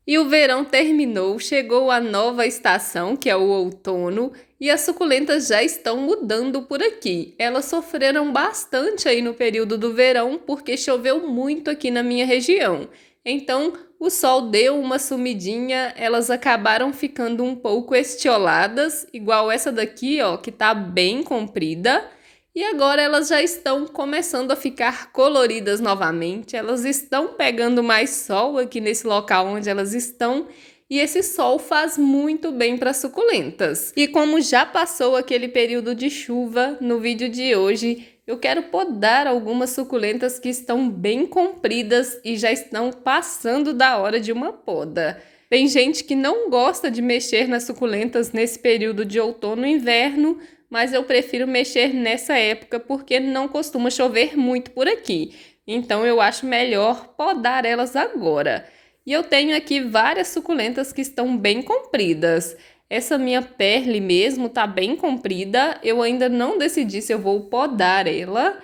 E o verão terminou, chegou a nova estação, que é o outono, e as suculentas já estão mudando por aqui. Elas sofreram bastante aí no período do verão, porque choveu muito aqui na minha região. Então, o sol deu uma sumidinha, elas acabaram ficando um pouco estioladas, igual essa daqui, ó, que tá bem comprida. E agora elas já estão começando a ficar coloridas novamente, elas estão pegando mais sol aqui nesse local onde elas estão, e esse sol faz muito bem para as suculentas. E como já passou aquele período de chuva, no vídeo de hoje eu quero podar algumas suculentas que estão bem compridas e já estão passando da hora de uma poda. Tem gente que não gosta de mexer nas suculentas nesse período de outono e inverno, mas eu prefiro mexer nessa época porque não costuma chover muito por aqui. Então eu acho melhor podar elas agora. E eu tenho aqui várias suculentas que estão bem compridas. Essa minha perle mesmo tá bem comprida, eu ainda não decidi se eu vou podar ela.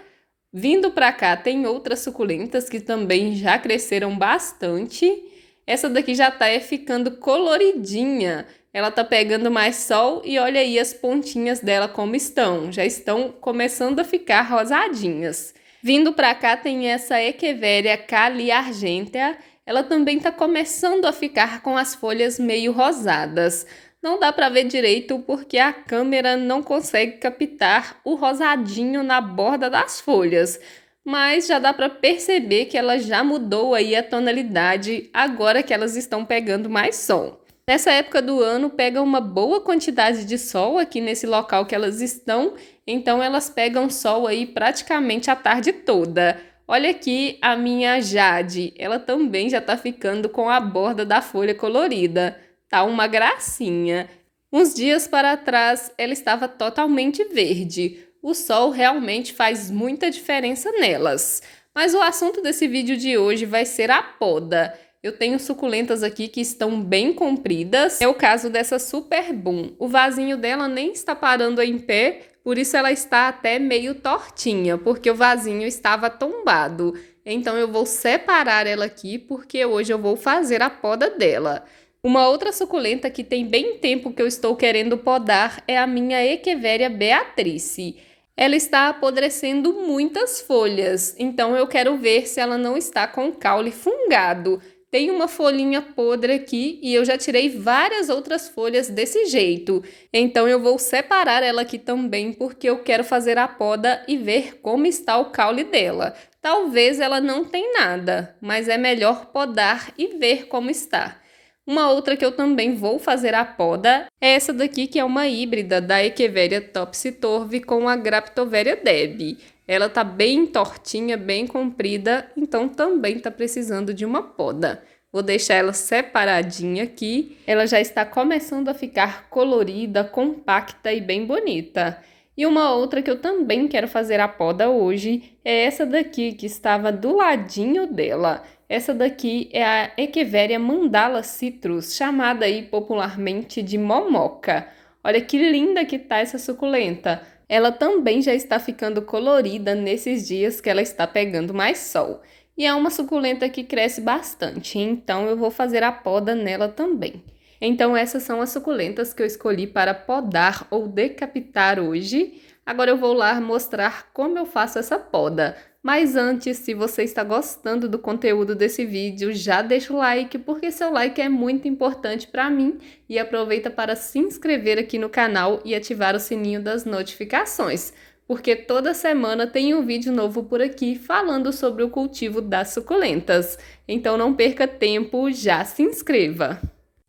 Vindo para cá tem outras suculentas que também já cresceram bastante. Essa daqui já tá ficando coloridinha. Ela tá pegando mais sol e olha aí as pontinhas dela como estão. Já estão começando a ficar rosadinhas. Vindo para cá tem essa Echeveria Cali Argentea. Ela também tá começando a ficar com as folhas meio rosadas. Não dá para ver direito porque a câmera não consegue captar o rosadinho na borda das folhas, mas já dá para perceber que ela já mudou aí a tonalidade agora que elas estão pegando mais sol. Nessa época do ano pega uma boa quantidade de sol aqui nesse local que elas estão, então elas pegam sol aí praticamente a tarde toda. Olha aqui a minha Jade, ela também já está ficando com a borda da folha colorida. Tá uma gracinha. Uns dias para trás ela estava totalmente verde. O sol realmente faz muita diferença nelas. Mas o assunto desse vídeo de hoje vai ser a poda. Eu tenho suculentas aqui que estão bem compridas. É o caso dessa Super Boom. O vasinho dela nem está parando em pé, por isso ela está até meio tortinha, porque o vasinho estava tombado. Então eu vou separar ela aqui, porque hoje eu vou fazer a poda dela. Uma outra suculenta que tem bem tempo que eu estou querendo podar é a minha Echeveria Beatrice. Ela está apodrecendo muitas folhas, então eu quero ver se ela não está com caule fungado. Tem uma folhinha podre aqui e eu já tirei várias outras folhas desse jeito. Então eu vou separar ela aqui também porque eu quero fazer a poda e ver como está o caule dela. Talvez ela não tenha nada, mas é melhor podar e ver como está. Uma outra que eu também vou fazer a poda é essa daqui, que é uma híbrida da Echeveria topsy-turvy com a Graptoveria Debbie. Ela tá bem tortinha, bem comprida, então também tá precisando de uma poda. Vou deixar ela separadinha aqui. Ela já está começando a ficar colorida, compacta e bem bonita. E uma outra que eu também quero fazer a poda hoje é essa daqui, que estava do ladinho dela. Essa daqui é a Echeveria Mandala Citrus, chamada aí popularmente de momoca. Olha que linda que tá essa suculenta. Ela também já está ficando colorida nesses dias que ela está pegando mais sol. E é uma suculenta que cresce bastante, então eu vou fazer a poda nela também. Então essas são as suculentas que eu escolhi para podar ou decapitar hoje. Agora eu vou lá mostrar como eu faço essa poda. Mas antes, se você está gostando do conteúdo desse vídeo, já deixa o like, porque seu like é muito importante para mim. E aproveita para se inscrever aqui no canal e ativar o sininho das notificações, porque toda semana tem um vídeo novo por aqui falando sobre o cultivo das suculentas. Então não perca tempo, já se inscreva!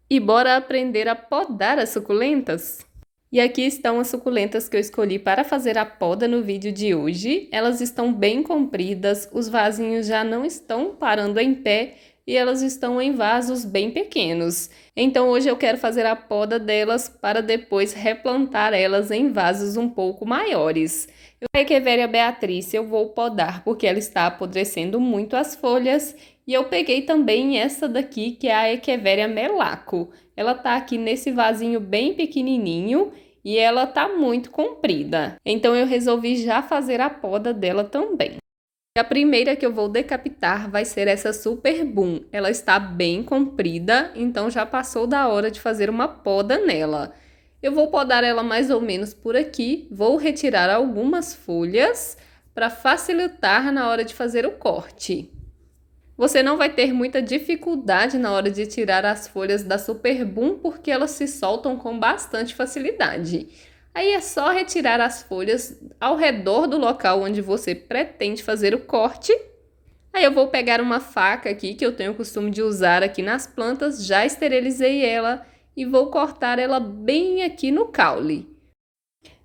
E bora aprender a podar as suculentas? E aqui estão as suculentas que eu escolhi para fazer a poda no vídeo de hoje. Elas estão bem compridas, os vasinhos já não estão parando em pé e elas estão em vasos bem pequenos. Então hoje eu quero fazer a poda delas para depois replantar elas em vasos um pouco maiores. A Echeveria Beatrice eu vou podar porque ela está apodrecendo muito as folhas. E eu peguei também essa daqui, que é a Echeveria Melaco. Ela tá aqui nesse vasinho bem pequenininho e ela tá muito comprida. Então eu resolvi já fazer a poda dela também. A primeira que eu vou decapitar vai ser essa Super Boom. Ela está bem comprida, então já passou da hora de fazer uma poda nela. Eu vou podar ela mais ou menos por aqui, vou retirar algumas folhas para facilitar na hora de fazer o corte. Você não vai ter muita dificuldade na hora de tirar as folhas da Super Boom, porque elas se soltam com bastante facilidade. Aí é só retirar as folhas ao redor do local onde você pretende fazer o corte. Aí eu vou pegar uma faca aqui, que eu tenho o costume de usar aqui nas plantas, já esterilizei ela e vou cortar ela bem aqui no caule.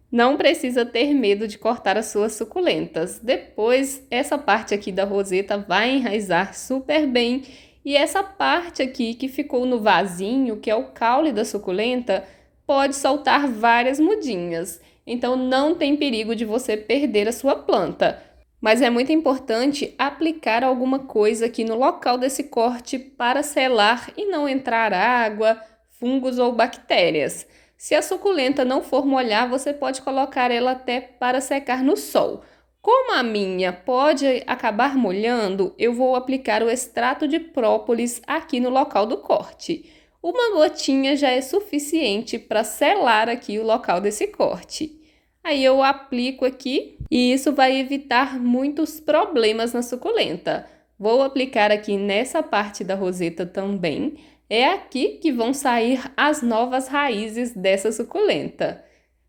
Não precisa ter medo de cortar as suas suculentas. Depois, essa parte aqui da roseta vai enraizar super bem. E essa parte aqui que ficou no vasinho, que é o caule da suculenta, pode soltar várias mudinhas. Então, não tem perigo de você perder a sua planta. Mas é muito importante aplicar alguma coisa aqui no local desse corte para selar e não entrar água, fungos ou bactérias. Se a suculenta não for molhar, você pode colocar ela até para secar no sol. Como a minha pode acabar molhando, eu vou aplicar o extrato de própolis aqui no local do corte. Uma gotinha já é suficiente para selar aqui o local desse corte. Aí eu aplico aqui e isso vai evitar muitos problemas na suculenta. Vou aplicar aqui nessa parte da roseta também. É aqui que vão sair as novas raízes dessa suculenta.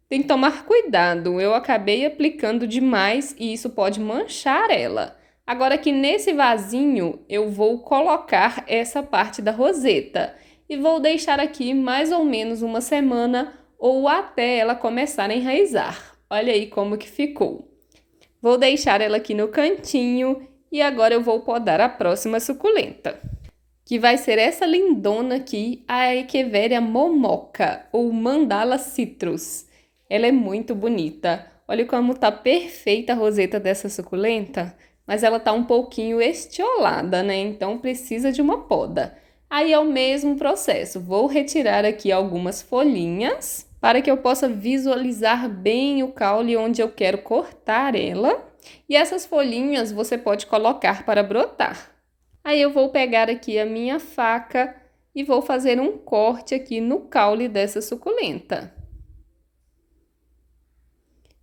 Tem que tomar cuidado, eu acabei aplicando demais e isso pode manchar ela. Agora aqui nesse vasinho eu vou colocar essa parte da roseta e vou deixar aqui mais ou menos uma semana ou até ela começar a enraizar. Olha aí como que ficou. Vou deixar ela aqui no cantinho e agora eu vou podar a próxima suculenta, que vai ser essa lindona aqui, a Echeveria momoca, ou Mandala citrus. Ela é muito bonita. Olha como tá perfeita a roseta dessa suculenta, mas ela tá um pouquinho estiolada, né? Então precisa de uma poda. Aí é o mesmo processo. Vou retirar aqui algumas folhinhas para que eu possa visualizar bem o caule onde eu quero cortar ela. E essas folhinhas você pode colocar para brotar. Aí eu vou pegar aqui a minha faca e vou fazer um corte aqui no caule dessa suculenta.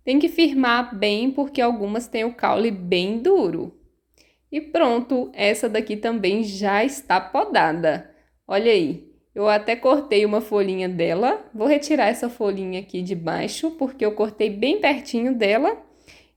Tem que firmar bem porque algumas têm o caule bem duro. E pronto, essa daqui também já está podada. Olha aí, eu até cortei uma folhinha dela. Vou retirar essa folhinha aqui de baixo porque eu cortei bem pertinho dela.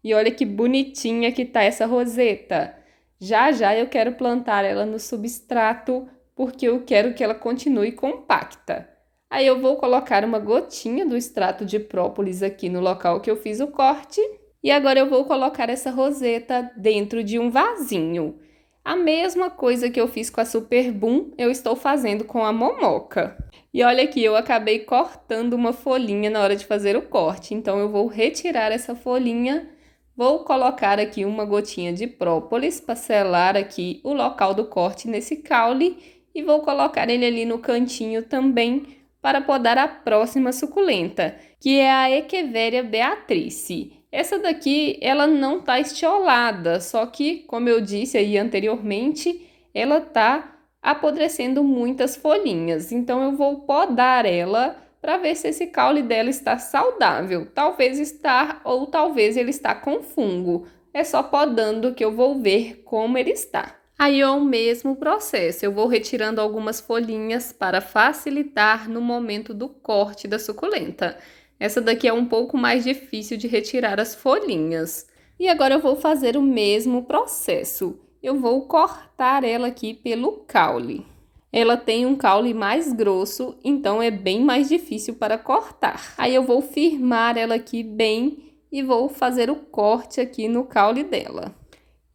E olha que bonitinha que tá essa roseta. Já já eu quero plantar ela no substrato, porque eu quero que ela continue compacta. Aí eu vou colocar uma gotinha do extrato de própolis aqui no local que eu fiz o corte. E agora eu vou colocar essa roseta dentro de um vasinho. A mesma coisa que eu fiz com a Super Boom, eu estou fazendo com a momoca. E olha aqui, eu acabei cortando uma folhinha na hora de fazer o corte. Então eu vou retirar essa folhinha. Vou colocar aqui uma gotinha de própolis para selar aqui o local do corte nesse caule e vou colocar ele ali no cantinho também para podar a próxima suculenta, que é a Echeveria beatrice. Essa daqui, ela não tá estiolada, só que, como eu disse aí anteriormente, ela tá apodrecendo muitas folhinhas. Então eu vou podar ela para ver se esse caule dela está saudável. Talvez está ou talvez ele está com fungo. É só podando que eu vou ver como ele está. Aí é o mesmo processo, eu vou retirando algumas folhinhas para facilitar no momento do corte da suculenta. Essa daqui é um pouco mais difícil de retirar as folhinhas. E agora eu vou fazer o mesmo processo. Eu vou cortar ela aqui pelo caule. Ela tem um caule mais grosso, então é bem mais difícil para cortar. Aí eu vou firmar ela aqui bem e vou fazer o corte aqui no caule dela.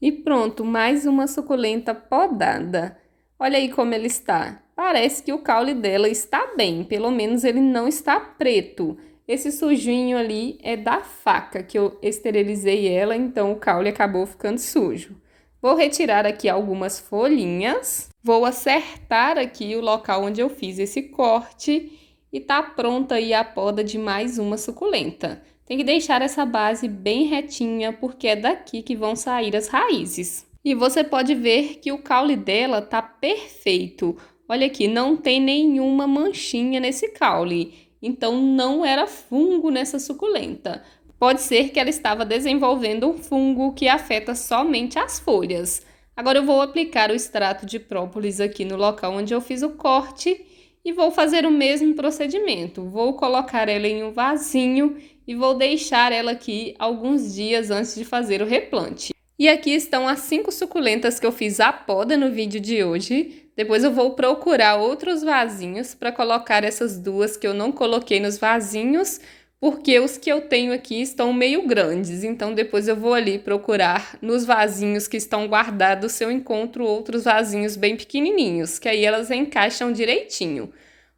E pronto, mais uma suculenta podada. Olha aí como ela está. Parece que o caule dela está bem, pelo menos ele não está preto. Esse sujinho ali é da faca que eu esterilizei ela, então o caule acabou ficando sujo. Vou retirar aqui algumas folhinhas, vou acertar aqui o local onde eu fiz esse corte e tá pronta aí a poda de mais uma suculenta. Tem que deixar essa base bem retinha, porque é daqui que vão sair as raízes. E você pode ver que o caule dela tá perfeito. Olha aqui, não tem nenhuma manchinha nesse caule. Então não era fungo nessa suculenta. Pode ser que ela estava desenvolvendo um fungo que afeta somente as folhas. Agora eu vou aplicar o extrato de própolis aqui no local onde eu fiz o corte e vou fazer o mesmo procedimento. Vou colocar ela em um vasinho e vou deixar ela aqui alguns dias antes de fazer o replante. E aqui estão as 5 suculentas que eu fiz a poda no vídeo de hoje. Depois eu vou procurar outros vasinhos para colocar essas 2 que eu não coloquei nos vasinhos, porque os que eu tenho aqui estão meio grandes. Então depois eu vou ali procurar nos vasinhos que estão guardados se eu encontro outros vasinhos bem pequenininhos, que aí elas encaixam direitinho.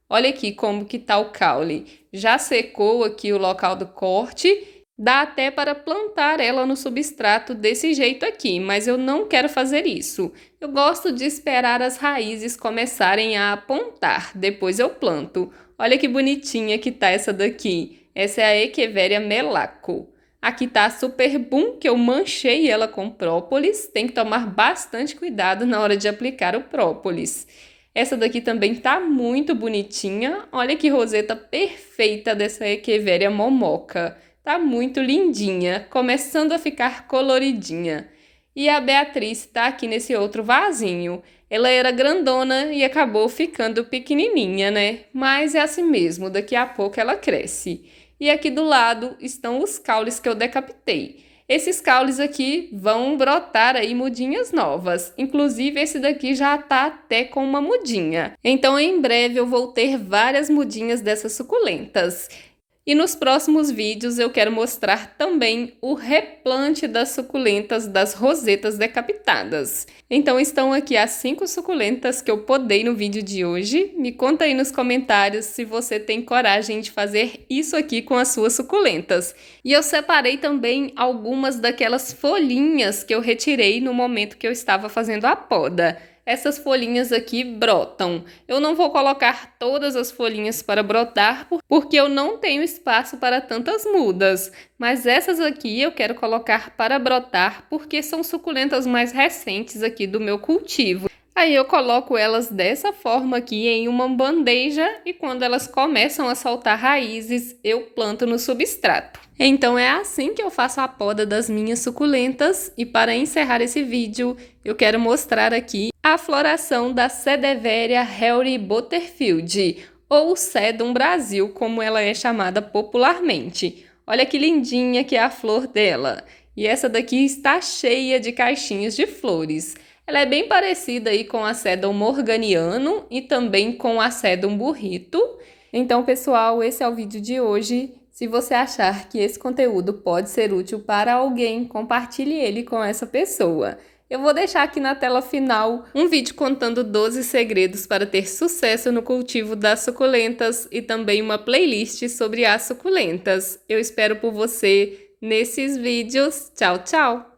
Olha aqui como que tá o caule. Já secou aqui o local do corte. Dá até para plantar ela no substrato desse jeito aqui, mas eu não quero fazer isso. Eu gosto de esperar as raízes começarem a apontar, depois eu planto. Olha que bonitinha que tá essa daqui. Essa é a Echeveria melaco. Aqui tá a Super Boom, que eu manchei ela com própolis. Tem que tomar bastante cuidado na hora de aplicar o própolis. Essa daqui também tá muito bonitinha. Olha que roseta perfeita dessa Echeveria momoca. Tá muito lindinha, começando a ficar coloridinha. E a Beatriz tá aqui nesse outro vasinho. Ela era grandona e acabou ficando pequenininha, né? Mas é assim mesmo, daqui a pouco ela cresce. E aqui do lado estão os caules que eu decapitei. Esses caules aqui vão brotar aí mudinhas novas. Inclusive esse daqui já tá até com uma mudinha. Então em breve eu vou ter várias mudinhas dessas suculentas. E nos próximos vídeos eu quero mostrar também o replante das suculentas das rosetas decapitadas. Então estão aqui as 5 suculentas que eu podei no vídeo de hoje. Me conta aí nos comentários se você tem coragem de fazer isso aqui com as suas suculentas. E eu separei também algumas daquelas folhinhas que eu retirei no momento que eu estava fazendo a poda. Essas folhinhas aqui brotam. Eu não vou colocar todas as folhinhas para brotar, porque eu não tenho espaço para tantas mudas. Mas essas aqui eu quero colocar para brotar, porque são suculentas mais recentes aqui do meu cultivo. Aí eu coloco elas dessa forma aqui em uma bandeja e quando elas começam a soltar raízes, eu planto no substrato. Então é assim que eu faço a poda das minhas suculentas e para encerrar esse vídeo, eu quero mostrar aqui a floração da Sedeveria Hairy Butterfield, ou Sedum Brasil, como ela é chamada popularmente. Olha que lindinha que é a flor dela. E essa daqui está cheia de caixinhas de flores. Ela é bem parecida aí com a Sedum morganiano e também com a Sedum burrito. Então, pessoal, esse é o vídeo de hoje. Se você achar que esse conteúdo pode ser útil para alguém, compartilhe ele com essa pessoa. Eu vou deixar aqui na tela final um vídeo contando 12 segredos para ter sucesso no cultivo das suculentas e também uma playlist sobre as suculentas. Eu espero por você nesses vídeos. Tchau, tchau!